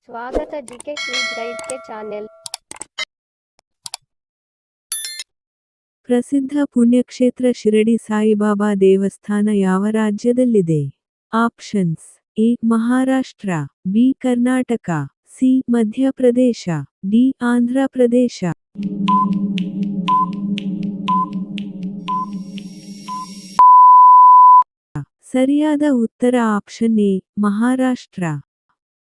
स्वागत GK quiz guide के channel. ಪ್ರಸಿದ್ಧ ಪುಣ್ಯಕ್ಷೇತ್ರ ಶಿರಡಿ ಸಾಯಿಬಾಬಾ ದೇವಸ್ಥಾನ ಯಾವ ರಾಜ್ಯದಲ್ಲಿದೆ? Options: A Maharashtra, B Karnataka, C Madhya Pradesh, D Andhra Pradesh. ಸರಿಯಾದ ಉತ್ತರ ಆಪ್ಷನ್ ಎ ಮಹಾರಾಷ್ಟ್ರ.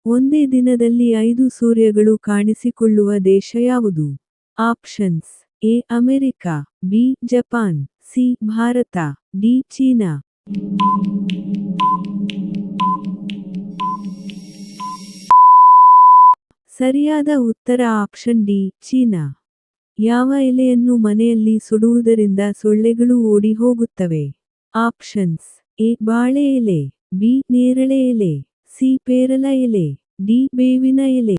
ಒಂದೇ ದಿನದಲ್ಲಿ 5 ಸೂರ್ಯಗಳು ಕಾಣಿಸಿಕೊಳ್ಳುವ ದೇಶ ಯಾವುದು? Options: A America, B Japan, C Bharat, D China. ಸರಿಯಾದ ಉತ್ತರ ಆಪ್ಷನ್ ಡಿ ಚೀನಾ. ಯಾವ ಎಲೆಯನ್ನು ಮನೆಯಲ್ಲಿ ಸುಡುವುದರಿಂದ ಸೊಳ್ಳೆಗಳು ಓಡಿ ಹೋಗುತ್ತವೆ? ಆಪ್ಷನ್ಸ್: ಎ ಬಾಳೆ ಎಲೆ, ಬಿ ನೇರಳೆ ಎಲೆ, ಸಿ ಪೇರಲ ಎಲೆ, ಡಿ ಬೇವಿನ ಎಲೆ.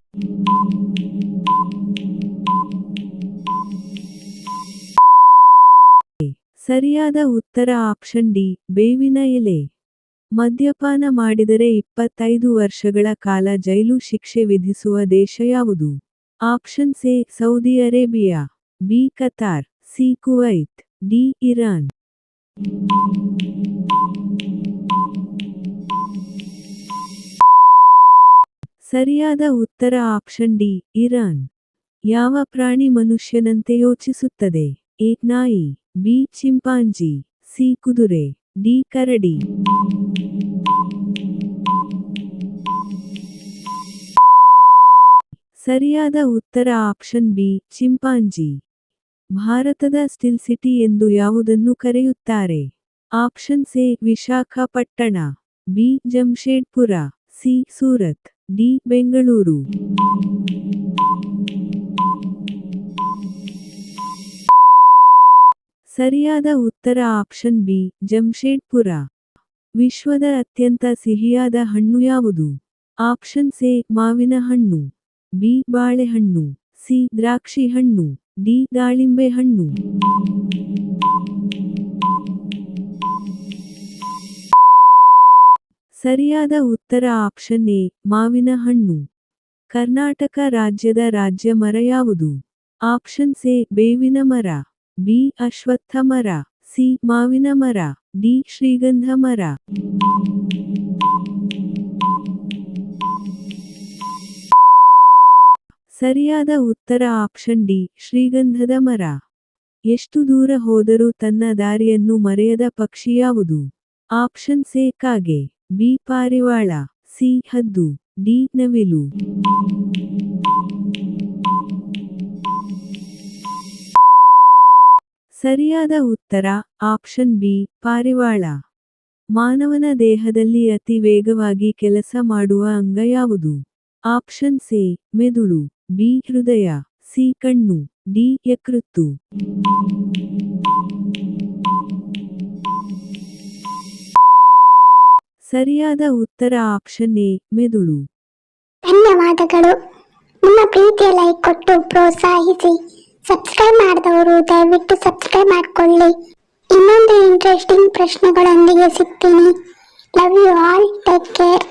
ಸರಿಯಾದ ಉತ್ತರ ಆಪ್ಷನ್ ಡಿ ಬೇವಿನ ಎಲೆ. ಮದ್ಯಪಾನ ಮಾಡಿದರೆ 25 ವರ್ಷಗಳ ಕಾಲ ಜೈಲು ಶಿಕ್ಷೆ ವಿಧಿಸುವ ದೇಶ ಯಾವುದು? Options: A Saudi Arabia, B Qatar, C Kuwait, D Iran. ಸರಿಯಾದ ಉತ್ತರ ಆಪ್ಷನ್ ಡಿ ಇರಾನ್. ಯಾವ ಪ್ರಾಣಿ ಮನುಷ್ಯನಂತೆ ಯೋಚಿಸುತ್ತದೆ? ಎ ನಾಯಿ, ಬಿ ಚಿಂಪಾಂಜಿ, ಸಿ ಕುದುರೆ, ಡಿ ಕರಡಿ. ಸರಿಯಾದ ಉತ್ತರ ಆಪ್ಷನ್ ಬಿ ಚಿಂಪಾಂಜಿ. ಭಾರತದ ಸ್ಟಿಲ್ ಸಿಟಿ ಎಂದು ಯಾವುದನ್ನು ಕರೆಯುತ್ತಾರೆ? Options: A Visakhapatnam, B Jamshedpur, C Surat, D Bengaluru. ಸರಿಯಾದ ಉತ್ತರ ಆಪ್ಷನ್ ಬಿ ಜಮ್ಶೇಡ್ಪುರ. ವಿಶ್ವದ ಅತ್ಯಂತ ಸಿಹಿಯಾದ ಹಣ್ಣು ಯಾವುದು? ಆಪ್ಷನ್ಸ್: ಎ ಮಾವಿನ ಹಣ್ಣು, ಬಿ ಬಾಳೆಹಣ್ಣು, ಸಿ ದ್ರಾಕ್ಷಿ ಹಣ್ಣು, ಡಿ ದಾಳಿಂಬೆ ಹಣ್ಣು. ಸರಿಯಾದ ಉತ್ತರ ಆಪ್ಷನ್ ಎ ಮಾವಿನ ಹಣ್ಣು. ಕರ್ನಾಟಕ ರಾಜ್ಯದ ರಾಜ್ಯ ಮರ ಯಾವುದು? ಆಪ್ಷನ್ಸ್: ಎ ಬೇವಿನ ಮರ, ಬಿ ಅಶ್ವತ್ಥ ಮರ, ಸಿ ಮಾವಿನ ಮರ, ಡಿ ಶ್ರೀಗಂಧ ಮರ. ಸರಿಯಾದ ಉತ್ತರ ಆಪ್ಷನ್ ಡಿ ಶ್ರೀಗಂಧದ ಮರ. ಎಷ್ಟು ದೂರ ಹೋದರೂ ತನ್ನ ದಾರಿಯನ್ನು ಮರೆಯದ ಪಕ್ಷಿ ಯಾವುದು? ಆಪ್ಷನ್ಸ್: ಎ ಕಾಗೆ, ಬಿ ಪಾರಿವಾಳ, ಸಿ ಹದ್ದು, ಡಿ ನವಿಲು. ಸರಿಯಾದ ಉತ್ತರ ಆಪ್ಷನ್ ಬಿ ಪಾರಿವಾಳ. ಮಾನವನ ದೇಹದಲ್ಲಿ ಅತಿ ವೇಗವಾಗಿ ಕೆಲಸ ಮಾಡುವ ಅಂಗ ಯಾವುದು? ಆಪ್ಷನ್ಸ್: ಎ ಮೆದುಳು, ಬಿ ಹೃದಯ, ಸಿ ಕಣ್ಣು, ಡಿ ಯಕೃತ್ತು. ಸರಿಯಾದ ಉತ್ತರ ಆಪ್ಷನ್ ಎ ಮೆದುಳು. ಧನ್ಯವಾದಗಳು. ನಿಮ್ಮ ಪ್ರೀತಿಯ ಲೈಕ್ ಕೊಟ್ಟು ಪ್ರೋತ್ಸಾಹಿಸಿ. ಸಬ್ಸ್ಕ್ರೈಬ್ ಮಾಡಿದವರು ದಯವಿಟ್ಟು ಸಬ್ಸ್ಕ್ರೈಬ್ ಮಾಡಿಕೊಳ್ಳಿ. ಇನ್ನೊಂದು ಇಂಟ್ರೆಸ್ಟಿಂಗ್ ಪ್ರಶ್ನೆಗಳೊಂದಿಗೆ ಸಿಗ್ತೀನಿ. Love you all. Take care.